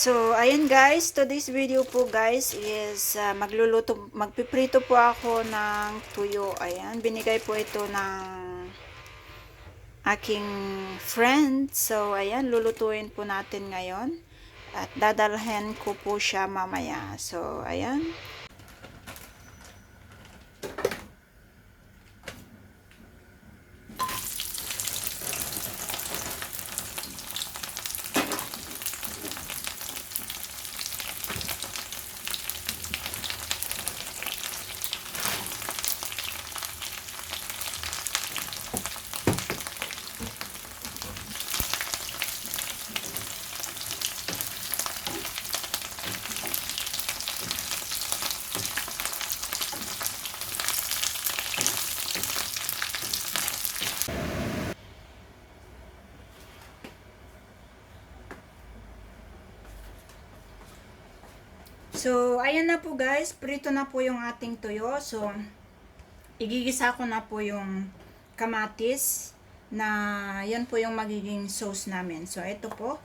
So, ayan guys, today's video po guys is magpiprito po ako ng tuyo. Ayan, binigay po ito ng aking friend. So, ayan, lulutuin po natin ngayon. At dadalhin ko po siya mamaya. So, ayan. So, ayan na po guys, prito na po yung ating tuyo. So, igigisa ko na po yung kamatis na yan po yung magiging sauce namin. So, ito po,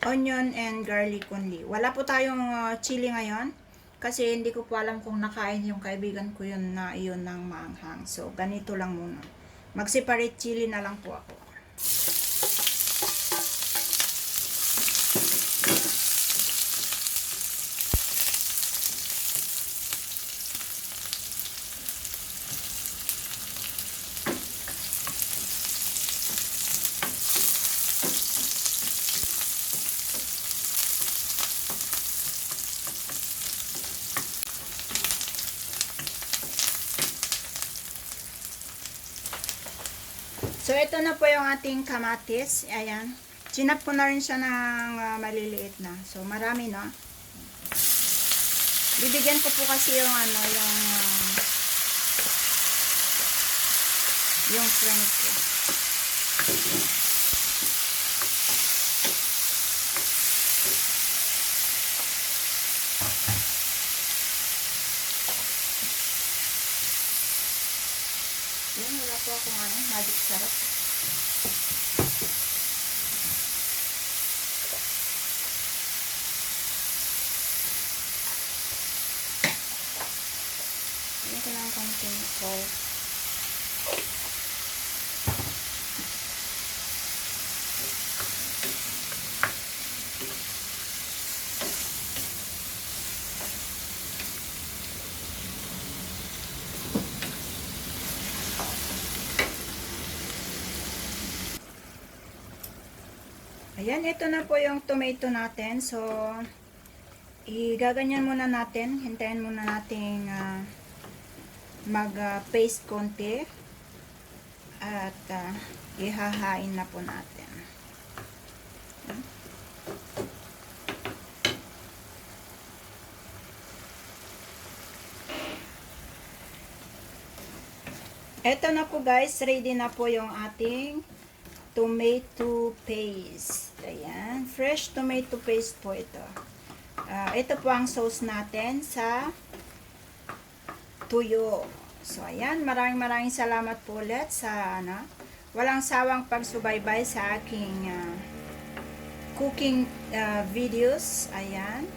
onion and garlic only. Wala po tayong chili ngayon kasi hindi ko po alam kung nakain yung kaibigan ko yun na iyon ng maanghang. So, ganito lang muna. Mag-separate chili na lang po ako. So, ito na po yung ating kamatis. Ayan. Chinap ko na rin siya ng maliliit na. So, marami, no? Bibigyan ko po kasi yung yung friend ko. Yan, wala po akong magic sarap. Yan ko lang konting salt. Ayan, ito na po yung tomato natin. So, igaganyan muna natin. Hintayin muna natin mag-paste konti. At ihahain na po natin. Ito na po guys, ready na po yung ating tomato paste. Ayan, fresh tomato paste po ito. Ito po ang sauce natin sa tuyo. So, ayan, maraming salamat po ulit sa walang sawang pagsubaybay sa aking cooking videos. Ayan.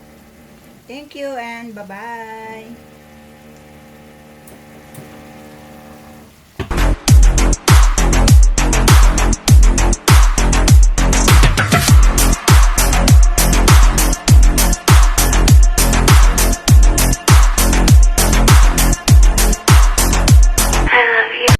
Thank you and bye-bye.